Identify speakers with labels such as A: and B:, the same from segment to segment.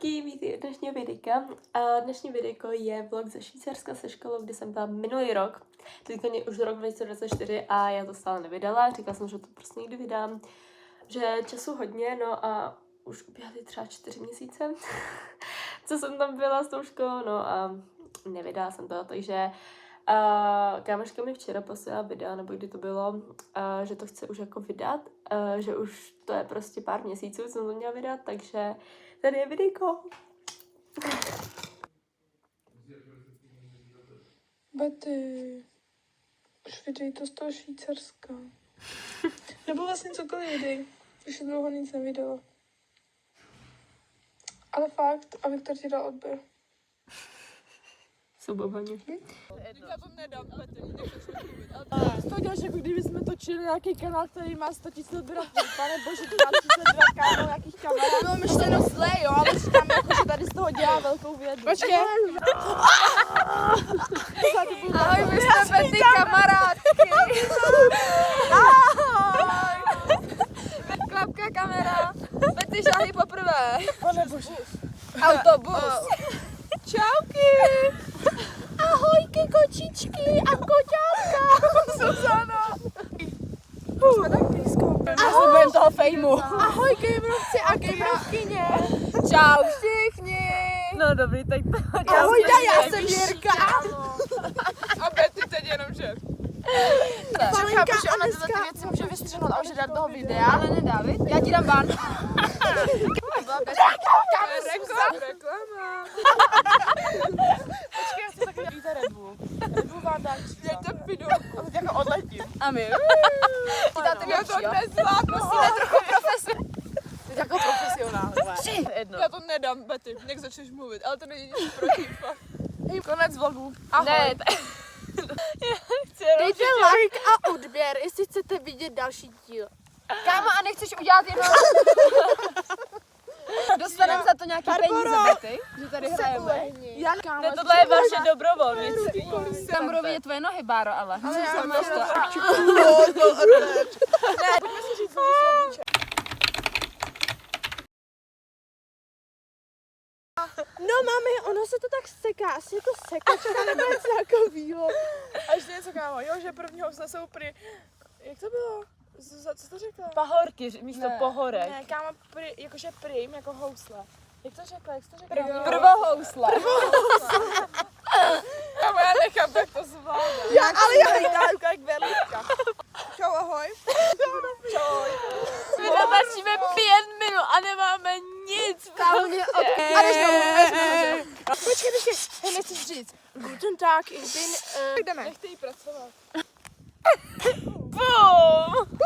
A: Čauky, vítej od dnešního videjka. A dnešní videjko je vlog ze Švýcarska se školou, kde jsem byla minulý rok. Teďka je už rok 2024 a já to stále nevydala. Říkala jsem, že to prostě někdy vydám. Že času hodně, no a už uběhly třeba 4 měsíce, co jsem tam byla s tou školou, no a nevydala jsem to, takže kámoška mi včera posílala videa, nebo kdy to bylo, že to chce už jako vydat, že už to je prostě pár měsíců, co jsem to měla vydat, takže tady je videjko.
B: Betty, už vydej to z toho Švýcarska. Nebo vlastně cokoliv vydej, už je dlouho nic nevydala. Ale fakt, a Viktor ti dal odběr.
A: Jsou babani.
C: Já to nedám, Petr, z toho děláš, jako kdyby jsme točili nějaký kanál, který má 100 000 odběratelů. Pane bože, to má 32 kanál nějakých kamarádů. No myšleno zlé, jo, ale říkám jako, že tady z toho dělá velkou vědu. Počkej. Ahoj, my jsme Betty kamarádky. Ahoj. Klapka, kamera. Betty žáhy poprvé. Pane bože. Autobus. Čauky. Ahojky, kočičky a koťátka. Zuzana. Jsme tak blízko. A budeme toho fejmu. Ahoj, gamerovci a gamerovkyně. Čau všichni.
A: No dobrý, tak to.
C: Ahoj, já jsem Jirka. A Betty teď jenom že. Chápu, že ona tyhle ty věci může vystřihnout a už dát toho videa. Ale nedá, viď? Já ti dám ban. Reklama. Počkej, já chci taky víte Red Bull. Red Bull vám dá číta. Pidu. A teď jako odletím. A my. Já to nezvládnu. Musíme trochu Teď jako profesionál. Já to nedám, Betty. Nech začneš mluvit, ale to není nic proti. Konec vlogu. Ahoj. Ne,
D: dejte like a odběr, jestli chcete vidět další díl.
C: Kámo, a nechceš udělat jenom... Dostaneme za to nějaký peníze, Betty? Že tady hrajeme?
A: Ne, tohle je vaše dobrovolnictví.
C: Tam budou vidět tvoje nohy, Báro, ale.
D: Ale já
C: jsem
D: to...
C: Pojďme si říct,
D: No mami, ono se to tak seká, asi je to sekačka nebo něco takovýho.
C: a ještě něco, kámo, jo, že první housle jsou prý... Jak to bylo? Co to řekla?
A: Pahorky místo pohorek.
C: Ne, kámo, jakože prým, jako housle. Jak to řekla?
A: Prvohousle.
C: Kámo, já nechápu, jak to zvládá.
D: Ale já
C: jdám jak berlička. Čau, ahoj. Čau.
A: My natačíme 5 minut a nemáme nic.
D: Kámo mě odkud.
C: A jdeš Počkej, hej, nechceš říct.
D: Guten Tag, ich bin...
C: Jdeme. Nechte jí pracovat.
A: Bum!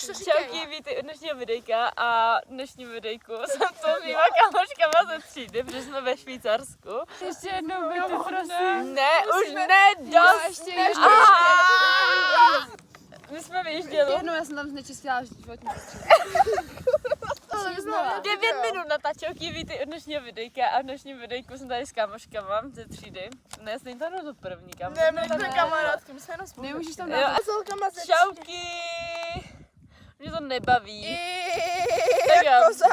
A: Čauky, vítej od dnešního videjka a dnešní videjku jsem to s mýma kamoškama ze třídy, protože jsme ve Švýcarsku. Ještě jednou Betty, prosím. Ne, už ne, dost. My jsme vyjížděli.
C: Jednou já jsem tam znečistila životní prostředí.
A: 9 minut na tačauky, vítej od dnešního videjka a v dnešním videjku jsem tady s kamoškama ze třídy. Ne, stejně to to první kamoška.
C: Ne, my jsme kamarádky, my jsme jenom spolu. Nemůžeš tam dát.
A: Čauky! Mě to nebaví.
C: Koza.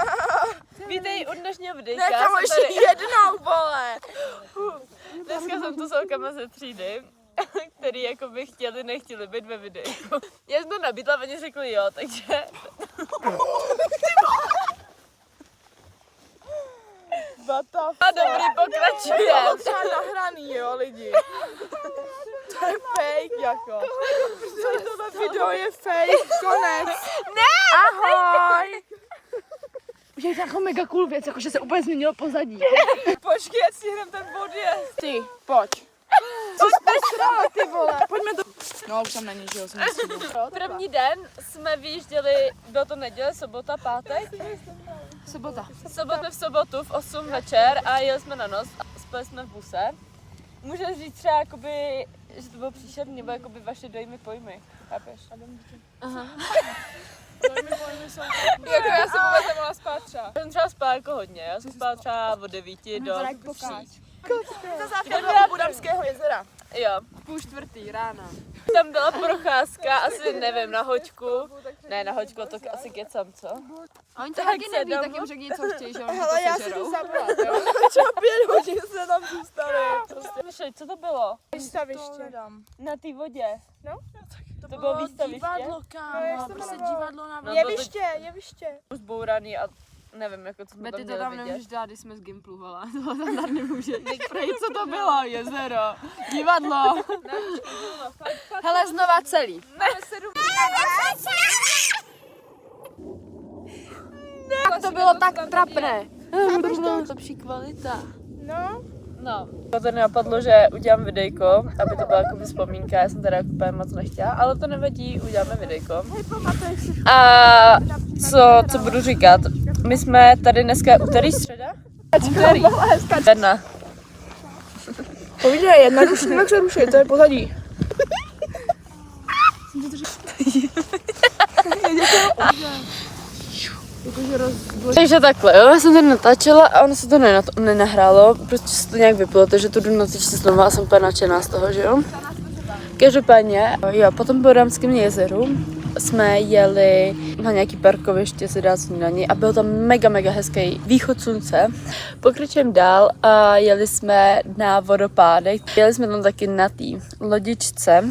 A: Vítej od dnešního videjka.
C: Ne, kámo, ještě jednou, vole.
A: Dneska jsem tu s holkama ze třídy, který jako by chtěli, nechtěli být ve videjku. Já jsem to nabídla, oni řekli jo, takže... A dobrý, pokračujeme.
C: To je nahraný, jo, lidi. To je fake, jako. Tohle video je fake, konec.
A: Ne!
C: Ahoj.
D: Je to jako mega cool věc, jakože se úplně změnilo pozadí.
C: Počkej, si jdem ten podjezd. Ty, pojď.
D: Ty vole.
C: Pojďme do... No, už tam není, že jo, jsem
A: První den jsme vyjížděli, bylo to neděle, sobota, pátek.
C: Sobota.
A: V sobotu v 8 večer a jeli jsme na noc a spali jsme v buse. Můžeš říct třeba jakoby, že to bylo příšerný, nebo jakoby vaše dojmy pojmy, chápeš?
C: Aha. Dojmy pojmy jsou... Jako já jsem vůbec nemohla spát třeba.
A: Já jsem třeba spala jako hodně, já jsem spala třeba od 9 do 3.
C: To základ Budamského jezera.
A: Jo.
C: 3:30 rána. Tam byla procházka, asi nevím, na hoďku. Ne, na hoďku, to asi kecam, co?
E: A oni to taky neví, tak jim řekni, co chtějí, že oni
B: Hele,
E: to
B: já si
E: sežerou.
B: jdu zavolat, jo? Třeba 5 hodin se tam zůstali.
C: Myšlej, co to bylo?
B: Výstaviště.
C: Na té vodě.
B: No.
C: To bylo výstaviště?
E: Divadlo,
B: No, jak
E: kámo,
B: se to
E: prostě
B: jmenovalo?
E: divadlo na
C: No,
B: Jeviště, jeviště.
C: Zbouraný a nevím, jako co jsme
E: Betty
C: tam
E: to
C: měli
E: tam
C: vidět.
E: nemůžeš dát, když jsme z Gimplu, hele. To tam dát nemůže. Prej, co to bylo? Jezero. Divadlo. Hele, znova celý. Tak to bylo tak trapné. Lepší kvalita.
B: No.
C: No. To tady napadlo, že udělám videjko, aby to byla jako vzpomínka, já jsem teda jako úplně moc nechtěla, ale to nevadí, uděláme videjko. A co budu říkat? My jsme tady dneska úterý, středa? Úterý. Jedna.
B: Povídej, jedna ruší, jak se ruší, to je pozadí.
C: Takže takhle, jo, já jsem to natáčela a ono se to nenahrálo, prostě se to nějak vyplo, takže to jdu natočit znovu a jsem úplně nadšená z toho, že jo. Každopádně, jo, potom po Ramském jezeru jsme jeli na nějaký parkoviště si dát snídaní a byl tam mega hezký východ slunce. Pokračujeme dál a jeli jsme na vodopádek. Jeli jsme tam taky na té lodičce,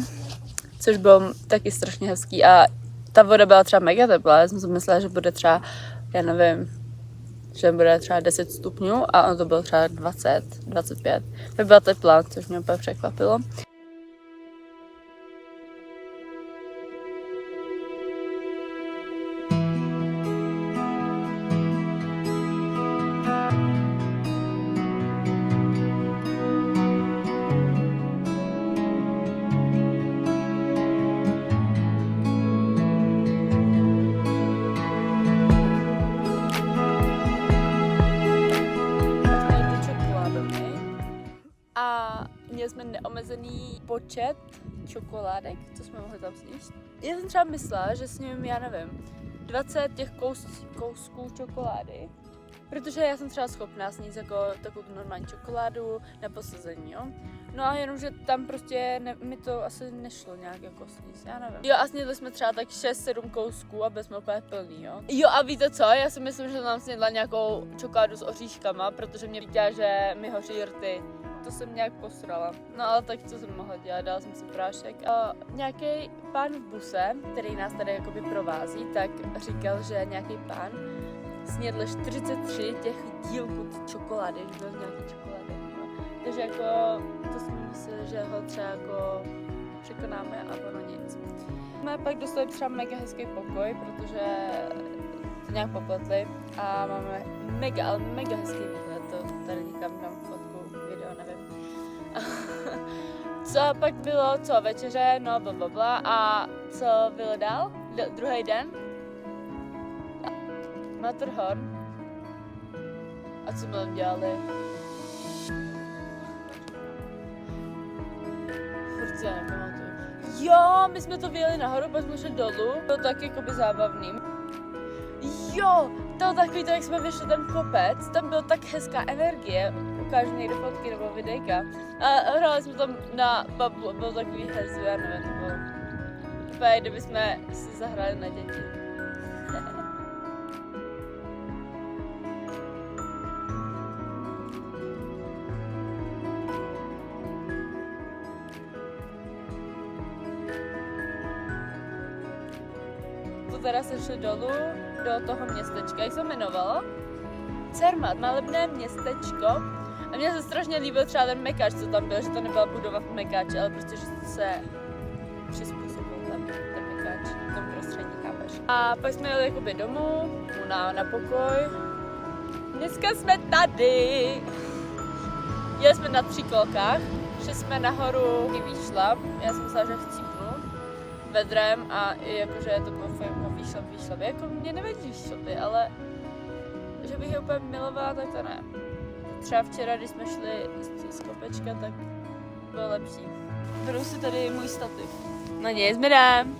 C: což bylo taky strašně hezký a ta voda byla třeba mega teplá, já jsem si myslela, že bude třeba, já nevím, že bude třeba 10 stupňů a ono to bylo třeba 20, 25. To byla teplá, což mě úplně překvapilo. A měli jsme neomezený počet čokoládek, co jsme mohli tam sníst. Já jsem třeba myslela, že s ním, já nevím, 20 těch kousků čokolády, protože já jsem třeba schopná sníst jako takovou tu normální čokoládu na posazení, jo. No a jenom, že tam prostě mi to asi nešlo nějak jako sníst, já nevím. Jo a snědli jsme třeba tak 6-7 kousků a byli jsme úplně plný, jo. Jo a víte co, já si myslím, že tam snědla nějakou čokoládu s oříškama, protože mě viděla, že mi hoří rty. To jsem nějak posrala. No ale tak co jsem mohla dělat, dala jsem si prášek. A nějaký pán v buse, který nás tady jakoby provází, tak říkal, že nějaký pán snědl 43 těch dílků čokolády, že byl nějaký čokolády. No. Takže jako to jsme mysleli, že ho třeba jako překonáme a ono nic. Jsme pak dostali třeba mega hezký pokoj, protože to nějak popletli a máme mega hezký výhled. To tady někam dám fotku, video, nevím. Co pak bylo, co večeře, no blablabla a co bylo dál? Druhý den? Matterhorn. A co jsme tam dělali? Furt si já nepamatuju. Jo, my jsme to vyjeli nahoru, pak jsme šli dolů. Bylo taky jakoby zábavný. Jo, to bylo takový to, jak jsme vyšli ten kopec, tam byla tak hezká energie. Ukážu někde fotky nebo videjka. A hráli jsme tam na bablu, byl takový hezvý, já nevím, to bylo úplně, kdyby jsme si zahráli na děti. Teda se šli dolů do toho městečka, jak se jmenovalo? Cermat, malebné městečko. A mně se strašně líbil třeba ten mekáč, co tam byl, že to nebyla budova v mekáči, ale prostě, že se přizpůsobil ten mekáč v tom prostředí, chápeš. A pak jsme jeli jakoby domů, na pokoj. Dneska jsme tady. Jeli jsme na 3 kolkách, šli jsme nahoru výšlap, já jsem myslela, že chcípnu vedrem a i jakože to bylo výšlap. Jako mě nevadí výšlapy, ale že bych je úplně milovala, tak to ne. Třeba včera, když jsme šli z kopečka, tak bylo lepší. Beru si tady můj stativ. No nic, mi jdem.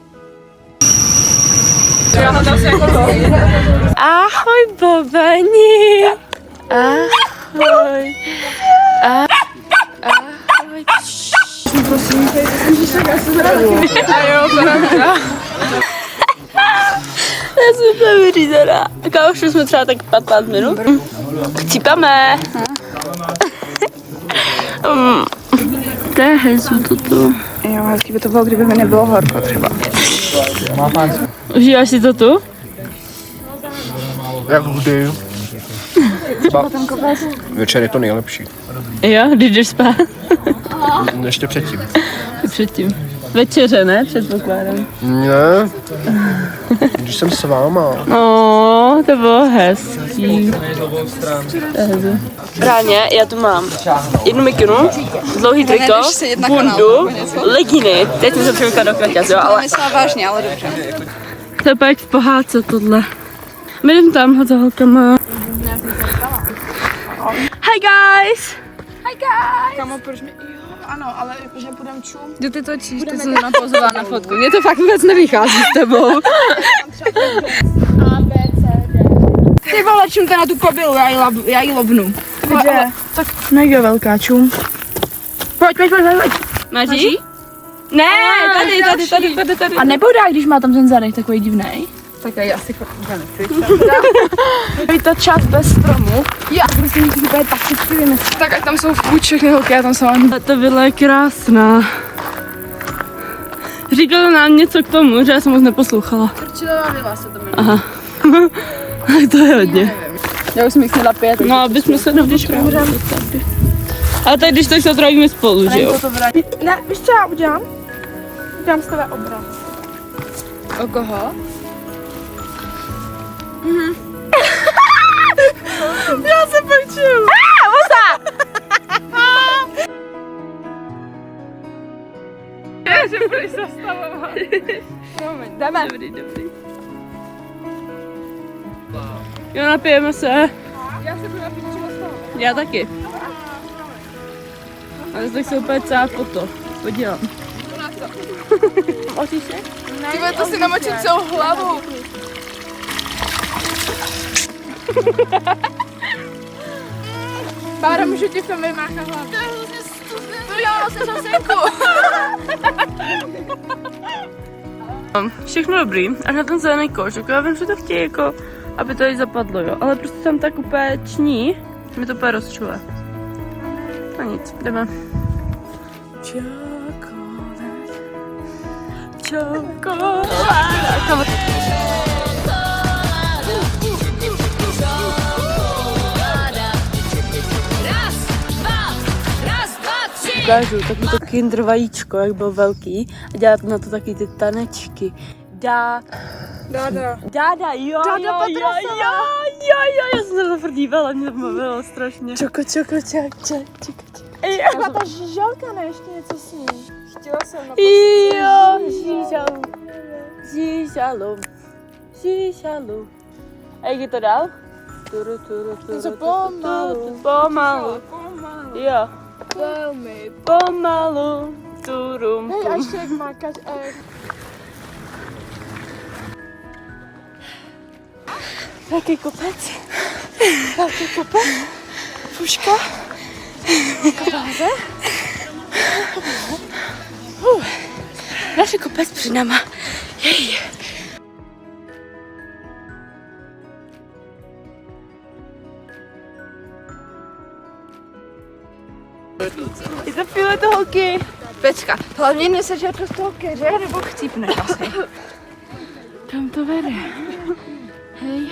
C: Ahoj, Bobani. Ahoj. Ahoj.
A: Já jsem úplně vyřízená. Už jsme třeba tak 15 minut. Chcípame. To je hezú toto.
C: Jo, hezky by to bylo, kdyby mi nebylo horko třeba.
A: Užíváš si to tu?
F: Jak vždy. Večer je to nejlepší.
A: Jo, když jdeš spát.
F: Ještě předtím.
A: Předtím. Večeře, ne? Předpokládám.
F: Ne, když jsem s váma.
A: To bylo hezký. Ráně, já tu mám jednu mikinu, dlouhý triko, bundu, legíny. Teď jsem se přivykla do kraťas, jo, ale...
C: Myslela vážně, ale dobře.
A: To je pak v pohádce tohle. My jdem tam za holkama. Hi guys!
C: Kamo, proč mi... Jo, ano, ale jakože půjdem čum.
E: Jo, ty točíš, ty jsem napozovala na fotku. Mně to fakt vůbec nevychází s tebou.
C: Ty vole, čumte na tu kobylu, já jí lobnu. Kde? Tak nejde velká čum. Pojď.
A: Máš jí? Ne, tady.
C: A nebodá, když má tam ten zadek takový divnej.
E: Tak já asi fakt nechci.
C: Ta část bez stromu. Já prostě mi úplně taky chci. Tak ať tam jsou buď všechny holky, a tam jsou ani.
A: Ta vila je krásná. Říkala nám něco k tomu, že já jsem moc neposlouchala.
E: Krčilová vila se to jmenuje.
A: Aha. To je hodně.
C: Já už jsem jich snědla 5.
A: No, abychom se nevyškrali. Ale tak když tak se trávíme spolu, že jo?
D: Ne, víš co já udělám? Udělám z tebe obraz.
E: O koho?
D: Já se peču.
E: Že budeš zastavovat.
A: Jdeme. Dobrý. Jo, napijeme se.
D: Já se budu napít třeba z toho.
A: Já taky. Ale tak se úplně celá foto. Podělám. Oříšek?
C: Ty to si namočit celou hlavu.
D: Bára, můžu ti v tom vymáchat hlavu.
C: To dělala se řasenku.
A: Všechno dobrý. A na ten zelený koš, já vím, že to chtějí jako, aby to jí zapadlo, jo. Ale prostě tam tak úplně ční, že mi to úplně rozčuje. No nic, jdeme. Čokoláda. Ukážu takový to kinder vajíčko, jak byl velký a dělat na to taky ty tanečky. Dáda, jo, já jsem se na to prdívala, mě to bavilo strašně. Čoko.
D: Taková ta žížalka, ne? Ještě něco s ní. Chtěla jsem na
A: Jo, žížalu. A jak je to dál?
D: něco
A: Pomalu. Jo.
D: Velmi.
A: Pomalu. Turum.
D: Hej, a ještě jak mákaš,
A: Jaký kopec?
D: Puška. Kopáze.
A: Naše kopec před náma. Jej. Je to filet holky.
C: Pecka, hlavně nesežet do toho keře, nebo chcípne asi.
A: Kam to vede? Hej.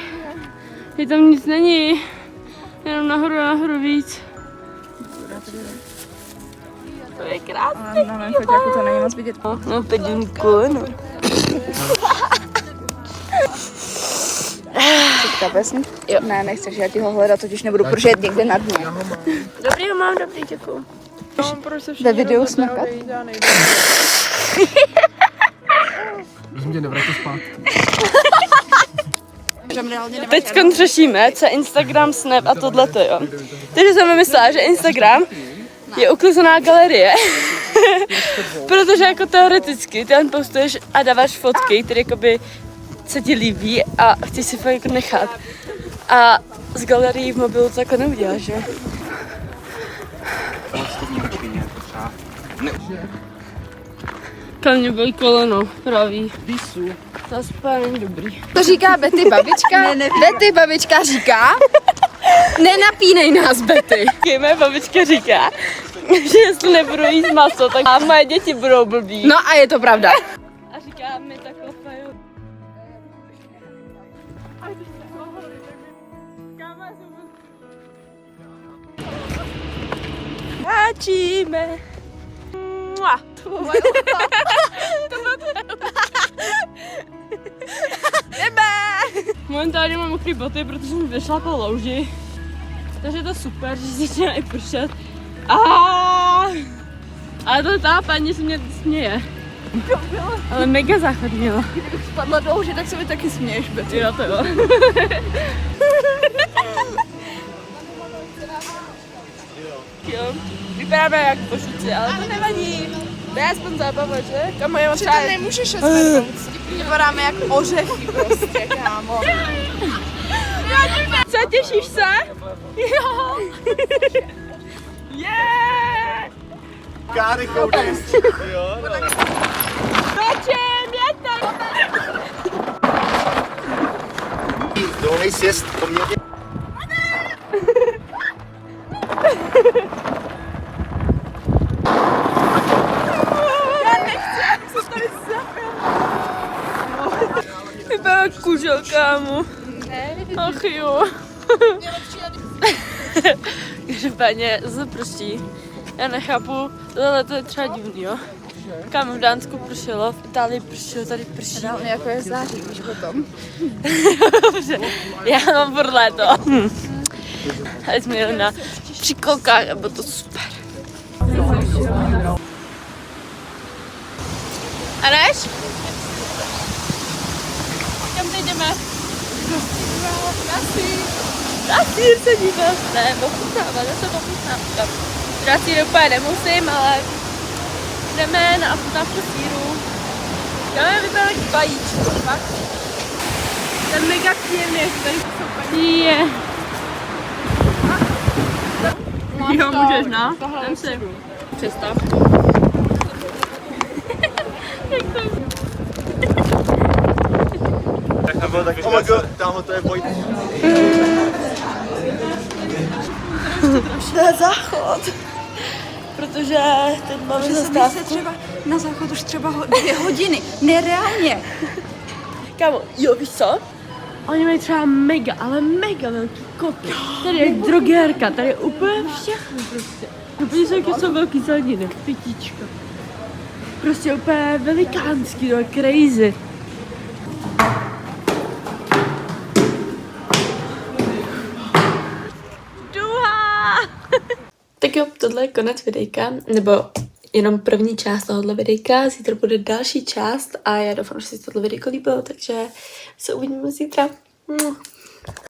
A: Je tam nic není. Jenom nahoru víc. To je krásný.
C: No, nevím, jako to není moc vidět.
A: No, pedunku, no.
C: Teďka pesň? Jo. Ne, nechceš, já ti ho hledat, totiž nebudu, protože je někde na dně.
A: Dobrý, ho mám, dobrý, děkuju.
C: Ve videu smakat.
F: Prosím tě, nevrať to zpátky.
A: Teď řešíme, co je Instagram, Snap a tohleto, jo. Takže jsem myslela, že Instagram je uklizená galerie. Protože jako teoreticky ty tam postuješ a dáváš fotky, které jakoby se ti líbí a chceš si fakt jako nechat. A z galerií v mobilu to takhle neuděláš, jo.
E: mě bolí koleno, pravý. To není dobrý.
C: To říká Betty babička. Betty babička říká, nenapínej nás, Betty.
E: Moje babička říká, že jestli nebudu jíst maso, tak a moje děti budou blbý.
C: No a je to pravda.
E: A říká mi takhle fajn. Háčíme. Momentálně mám mokrý boty, protože jsem vyšla po louži. Takže je to super, že se začíná i pršet. Ale to ta paní se mě směje. Ale mega záchod měla.
C: Kdybych spadla do louže, tak se mi taky směješ, Betty.
E: Jo, to jo. Jo, vypadáme jak pošuci, ale to nevadí. To je aspoň zábava, že? Kamo, já mám třeba...
C: nemůžeš zvednout. Vypadáme jak ořechy prostě, kámo.
E: Co, těšíš se? Jo. Yeah!
F: Káry koudy. Jo, no.
E: Točím, je to!
F: Dolnej sjezd poměrně.
E: Vypadá kužel, kámo. Ach jo. Každopádně zaprší. Já nechápu, ale to je třeba divný, jo. Kámo, v Dánsku pršelo, v Itálii pršelo, tady prší.
C: Reálně jako je září, víš o tom.
E: Dobře, já mám furt léto. Tady jsme jeli na příkolkách a bylo to super. A než? Kam teď jdeme? Na sír se dívat, ne, ochutnávat, já se ochutnám. Na sír úplně nemusím, ale jdeme na ochutnávku síru. Já vypadá jak vajíčko, fakt. To je mega příjemný, jak tady jsou paní. Je. Jo, můžeš, no. Jdem si. Přestav.
F: Oh my god, tamhle to je boj.
E: To je záchod. Protože teď máme zastávku.
C: Na záchod už třeba 2 hodiny. Nereálně.
E: Kámo, jo, víš co? Oni mají třeba mega, ale mega velký koky. Tady je drogérka, tady je úplně všechno prostě. No podívej se, jaké jsou velký zeleniny. Pitíčka. Prostě úplně velikánský, no crazy. Duha! Tak jo, tohle je konec videjka, nebo jenom první část tohohle videjka. Zítra bude další část a já doufám, že si tohle videjko líbilo, takže se uvidíme zítra.